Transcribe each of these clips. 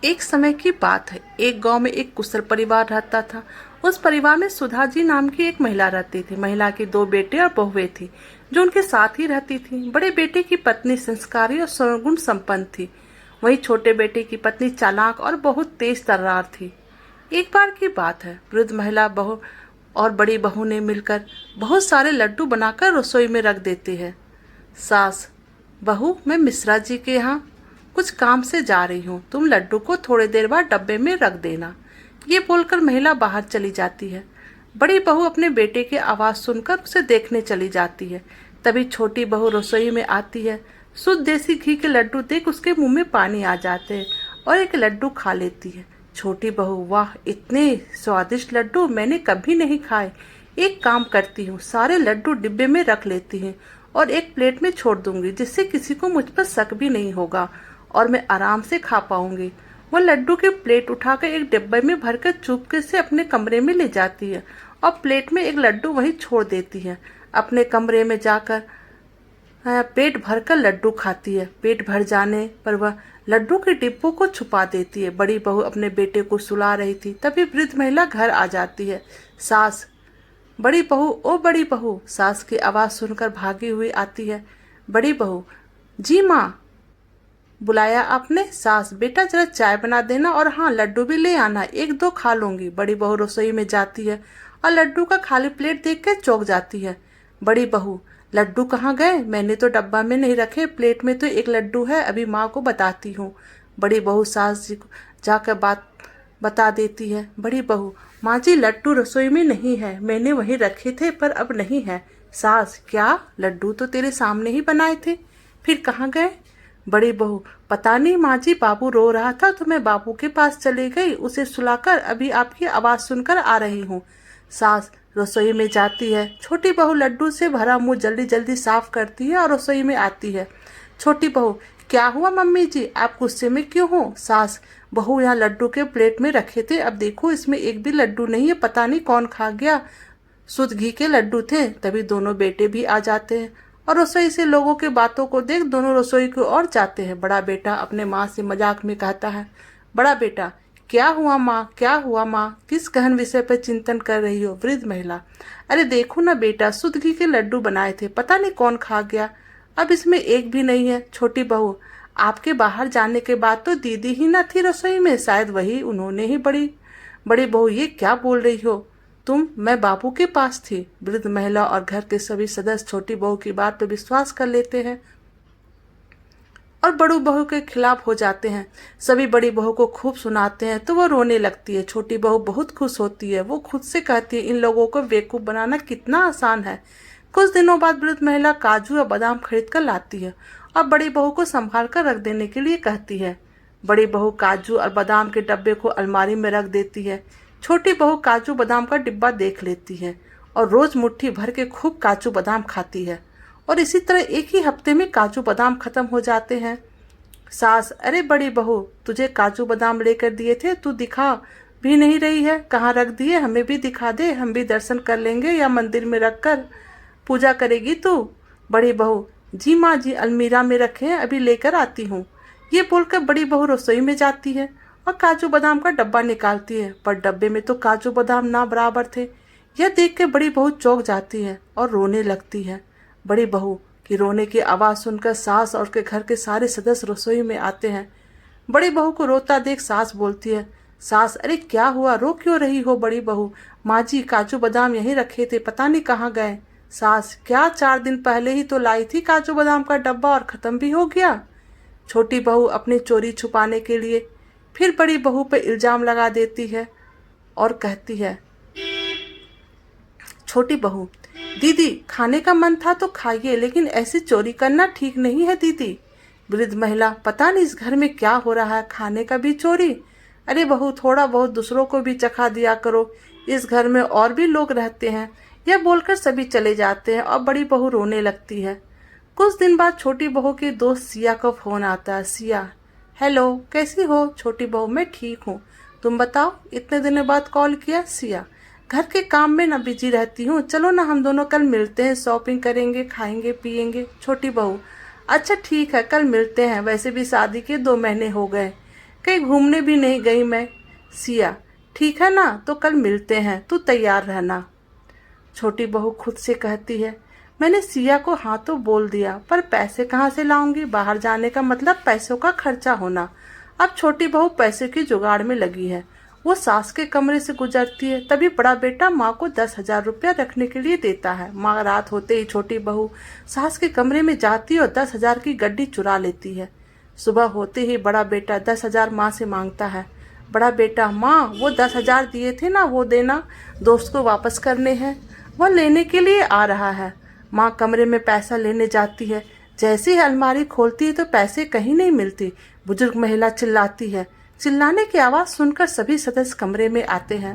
एक समय की बात है। एक गांव में एक कुशल परिवार रहता था। उस परिवार में सुधा जी नाम की एक महिला रहती थी। महिला के दो बेटे और बहुएं थी जो उनके साथ ही रहती थी। बड़े बेटे की पत्नी संस्कारी और सर्वगुण संपन्न थी। वहीं छोटे बेटे की पत्नी चालाक और बहुत तेज तर्रार थी। एक बार की बात है, वृद्ध महिला बहू और बड़ी बहू ने मिलकर बहुत सारे लड्डू बनाकर रसोई में रख देते हैं। सास: बहू, मैं मिश्रा जी के यहाँ कुछ काम से जा रही हूँ, तुम लड्डू को थोड़ी देर बाद डब्बे में रख देना। ये बोलकर महिला बाहर चली जाती है। बड़ी बहू अपने बेटे की आवाज़ सुनकर उसे देखने चली जाती है। तभी छोटी बहू रसोई में आती है। शुद्ध देसी घी के लड्डू देख उसके मुंह में पानी आ जाते हैं और एक लड्डू खा लेती है। छोटी बहू: वाह, इतने स्वादिष्ट लड्डू मैंने कभी नहीं खाए। एक काम करती हूँ, सारे लड्डू डिब्बे में रख लेती हूँ और एक प्लेट में छोड़ दूंगी, जिससे किसी को मुझ पर शक भी नहीं होगा और मैं आराम से खा पाऊंगी। वो लड्डू की प्लेट उठाकर एक डिब्बे में भरकर चुपके से अपने कमरे में ले जाती है और प्लेट में एक लड्डू वहीं छोड़ देती है। अपने कमरे में जाकर पेट भरकर लड्डू खाती है। पेट भर जाने पर वह लड्डू के डिब्बों को छुपा देती है। बड़ी बहू अपने बेटे को सुला रही थी, तभी वृद्ध महिला घर आ जाती है। सास: बड़ी बहू, ओ बड़ी बहू। सास की आवाज़ सुनकर भागी हुई आती है। बड़ी बहू: जी माँ, बुलाया आपने? सास: बेटा जरा चाय बना देना और हाँ, लड्डू भी ले आना, एक दो खा लूंगी। बड़ी बहू रसोई में जाती है और लड्डू का खाली प्लेट देखकर चौंक जाती है। बड़ी बहू: लड्डू कहाँ गए? मैंने तो डब्बा में नहीं रखे, प्लेट में तो एक लड्डू है, अभी माँ को बताती हूँ। बड़ी बहू सास जी को जाकर बात बता देती है। बड़ी बहू: माँ जी, लड्डू रसोई में नहीं है, मैंने वहीं रखे थे पर अब नहीं है। सास: क्या? लड्डू तो तेरे सामने ही बनाए थे, फिर कहाँ गए? बड़ी बहू: पता नहीं माँ जी, बाबू रो रहा था तो मैं बाबू के पास चली गई, उसे सुलाकर अभी आपकी आवाज़ सुनकर आ रही हूँ। सास रसोई में जाती है। छोटी बहू लड्डू से भरा मुंह जल्दी जल्दी साफ करती है और रसोई में आती है। छोटी बहू: क्या हुआ मम्मी जी, आप गुस्से में क्यों हो? सास: बहू, यहाँ लड्डू के प्लेट में रखे थे, अब देखो इसमें एक भी लड्डू नहीं है, पता नहीं कौन खा गया। शुद्ध घी के लड्डू थे। तभी दोनों बेटे भी आ जाते हैं और रसोई से लोगों के बातों को देख दोनों रसोई की ओर जाते हैं। बड़ा बेटा अपने माँ से मजाक में कहता है। बड़ा बेटा: क्या हुआ माँ, क्या हुआ माँ, किस गहन विषय पर चिंतन कर रही हो? वृद्ध महिला: अरे देखो ना बेटा, शुद्ध घी के लड्डू बनाए थे, पता नहीं कौन खा गया, अब इसमें एक भी नहीं है। छोटी बहू: आपके बाहर जाने के बाद तो दीदी ही न थी रसोई में, शायद वही उन्होंने ही बड़ी बहू: ये क्या बोल रही हो तुम, मैं बाबू के पास थी। वृद्ध महिला और घर के सभी सदस्य छोटी बहू की बात पर विश्वास कर लेते हैं और बड़ी बहू के खिलाफ हो जाते हैं। सभी बड़ी बहू को खूब सुनाते हैं तो वो रोने लगती है। छोटी बहू बहुत खुश होती है। वो खुद से कहती है, इन लोगों को बेवकूफ़ बनाना कितना आसान है। कुछ दिनों बाद वृद्ध महिला काजू और बादाम खरीद कर लाती है और बड़ी बहू को संभाल कर रख देने के लिए कहती है। बड़ी बहू काजू और बादाम के डब्बे को अलमारी में रख देती है। छोटी बहू काजू बादाम का डिब्बा देख लेती है और रोज मुट्ठी भर के खूब काजू बादाम खाती है और इसी तरह एक ही हफ्ते में काजू बादाम खत्म हो जाते हैं। सास: अरे बड़ी बहू, तुझे काजू बादाम लेकर दिए थे, तू दिखा भी नहीं रही है, कहाँ रख दिए, हमें भी दिखा दे, हम भी दर्शन कर लेंगे, या मंदिर में रख कर पूजा करेगी तू? बड़ी बहू: जी माँ जी, अलमीरा में रखे हैं, अभी लेकर आती हूँ। ये बोलकर बड़ी बहू रसोई में जाती है और काजू बादाम का डब्बा निकालती है, पर डब्बे में तो काजू बादाम ना बराबर थे। यह देख के बड़ी बहू चौंक जाती है और रोने लगती है। बड़ी बहू की रोने की आवाज़ सुनकर सास और के घर के सारे सदस्य रसोई में आते हैं। बड़ी बहू को रोता देख सास बोलती है। सास: अरे क्या हुआ, रो क्यों रही हो? बड़ी बहू: माँ जी, काजू बादाम यहीं रखे थे, पता नहीं कहाँ गए। सास: क्या, 4 दिन पहले ही तो लाई थी काजू बादाम का डब्बा और ख़त्म भी हो गया। छोटी बहू अपनी चोरी छुपाने के लिए फिर बड़ी बहू पर इल्ज़ाम लगा देती है और कहती है। छोटी बहू: दीदी, खाने का मन था तो खाइए, लेकिन ऐसी चोरी करना ठीक नहीं है दीदी। वृद्ध महिला: पता नहीं इस घर में क्या हो रहा है, खाने का भी चोरी। अरे बहू, थोड़ा बहुत दूसरों को भी चखा दिया करो, इस घर में और भी लोग रहते हैं। यह बोलकर सभी चले जाते हैं और बड़ी बहू रोने लगती है। कुछ दिन बाद छोटी बहू के दोस्त सिया का फोन आता है। सिया: हेलो, कैसी हो? छोटी बहू: मैं ठीक हूँ, तुम बताओ, इतने दिनों बाद कॉल किया। सिया: घर के काम में ना बिजी रहती हूँ, चलो ना हम दोनों कल मिलते हैं, शॉपिंग करेंगे, खाएंगे पिएंगे। छोटी बहू: अच्छा ठीक है, कल मिलते हैं, वैसे भी शादी के 2 महीने हो गए, कहीं घूमने भी नहीं गई मैं। सिया, ठीक है ना, तो कल मिलते हैं, तू तैयार रहना। छोटी बहू खुद से कहती है, मैंने सिया को हाँ तो बोल दिया, पर पैसे कहाँ से लाऊंगी? बाहर जाने का मतलब पैसों का खर्चा होना। अब छोटी बहू पैसे की जुगाड़ में लगी है। वो सास के कमरे से गुजरती है, तभी बड़ा बेटा माँ को 10,000 रुपया रखने के लिए देता है। माँ रात होते ही छोटी बहू सास के कमरे में जाती है और 10,000 की गड्डी चुरा लेती है। सुबह होते ही बड़ा बेटा 10,000 माँ से मांगता है। बड़ा बेटा, माँ वो 10,000 दिए थे ना, वो देना, दोस्त को वापस करने हैं। वह लेने के लिए आ रहा है। माँ कमरे में पैसा लेने जाती है। जैसे ही अलमारी खोलती है तो पैसे कहीं नहीं मिलते। बुजुर्ग महिला चिल्लाती है। चिल्लाने की आवाज सुनकर सभी सदस्य कमरे में आते हैं।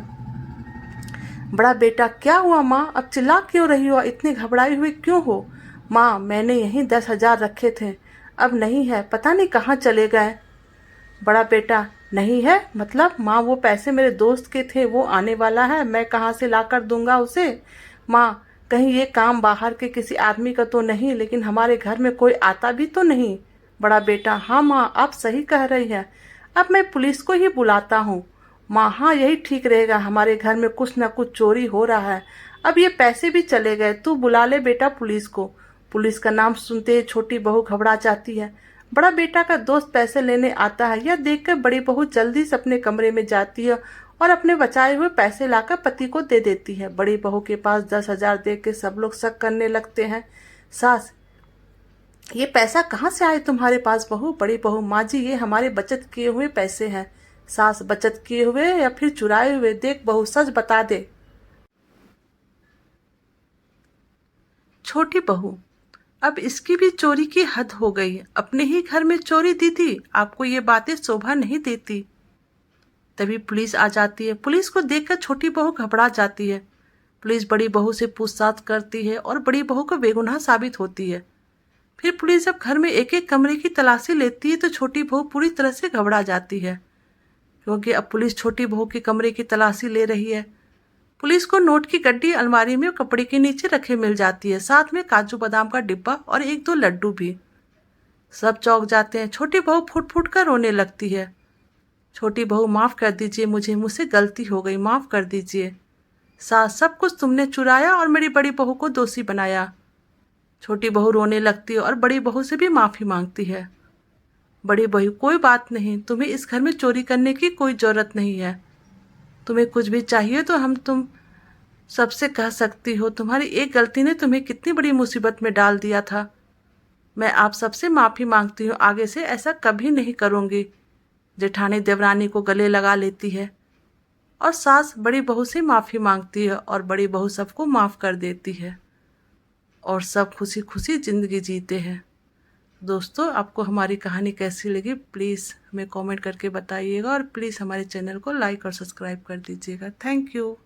बड़ा बेटा, क्या हुआ माँ? अब चिल्ला क्यों रही हो? इतनी घबराई हुई क्यों हो? माँ, मैंने यहीं 10,000 रखे थे, अब नहीं है, पता नहीं कहाँ चले गए। बड़ा बेटा, नहीं है मतलब? माँ, वो पैसे मेरे दोस्त के थे, वो आने वाला है, मैं कहाँ से लाकर दूंगा उसे? माँ, कहीं ये काम बाहर के किसी आदमी का तो नहीं, लेकिन हमारे घर में कोई आता भी तो नहीं। बड़ा बेटा, हाँ माँ, आप सही कह रही हैं, अब मैं पुलिस को ही बुलाता हूँ। माँ, हाँ यही ठीक रहेगा, हमारे घर में कुछ न कुछ चोरी हो रहा है, अब ये पैसे भी चले गए, तू बुला ले बेटा पुलिस को। पुलिस का नाम सुनते ही छोटी बहू घबरा जाती है। बड़ा बेटा का दोस्त पैसे लेने आता है, यह देखकर बड़ी बहू जल्दी से अपने कमरे में जाती है और अपने बचाए हुए पैसे लाकर पति को दे देती है। बड़ी बहू के पास 10,000 देख के सब लोग शक करने लगते हैं। सास, ये पैसा कहाँ से आए तुम्हारे पास? बहू, बड़ी बहू, माँ जी ये हमारे बचत किए हुए पैसे हैं। सास, बचत किए हुए या फिर चुराए हुए? देख बहू, सच बता दे। छोटी बहू, अब इसकी भी चोरी की हद हो गई, अपने ही घर में चोरी। दीदी, आपको ये बातें शोभा नहीं देती। तभी पुलिस आ जाती है। पुलिस को देखकर छोटी बहू घबरा जाती है। पुलिस बड़ी बहू से पूछताछ करती है और बड़ी बहू को बेगुनाह साबित होती है। फिर पुलिस जब घर में एक एक कमरे की तलाशी लेती है तो छोटी बहू पूरी तरह से घबरा जाती है, क्योंकि अब पुलिस छोटी बहू के कमरे की तलाशी ले रही है। पुलिस को नोट की गड्डी अलमारी में कपड़े के नीचे रखे मिल जाती है, साथ में काजू बादाम का डिब्बा और एक दो लड्डू भी। सब चौंक जाते हैं। छोटी बहू फुट फुट कर रोने लगती है। छोटी बहू, माफ़ कर दीजिए, मुझसे गलती हो गई, माफ़ कर दीजिए। सास, सब कुछ तुमने चुराया और मेरी बड़ी बहू को दोषी बनाया। छोटी बहू रोने लगती है और बड़ी बहू से भी माफ़ी मांगती है। बड़ी बहू, कोई बात नहीं, तुम्हें इस घर में चोरी करने की कोई ज़रूरत नहीं है। तुम्हें कुछ भी चाहिए तो तुम सबसे कह सकती हो। तुम्हारी एक गलती ने तुम्हें कितनी बड़ी मुसीबत में डाल दिया था। मैं आप सबसे माफ़ी मांगती हूँ, आगे से ऐसा कभी नहीं करूँगी। जेठानी देवरानी को गले लगा लेती है और सास बड़ी बहू से माफ़ी मांगती है और बड़ी बहू सबको माफ़ कर देती है और सब खुशी खुशी ज़िंदगी जीते हैं। दोस्तों, आपको हमारी कहानी कैसी लगी प्लीज़ हमें कमेंट करके बताइएगा और प्लीज़ हमारे चैनल को लाइक और सब्सक्राइब कर दीजिएगा। Thank you.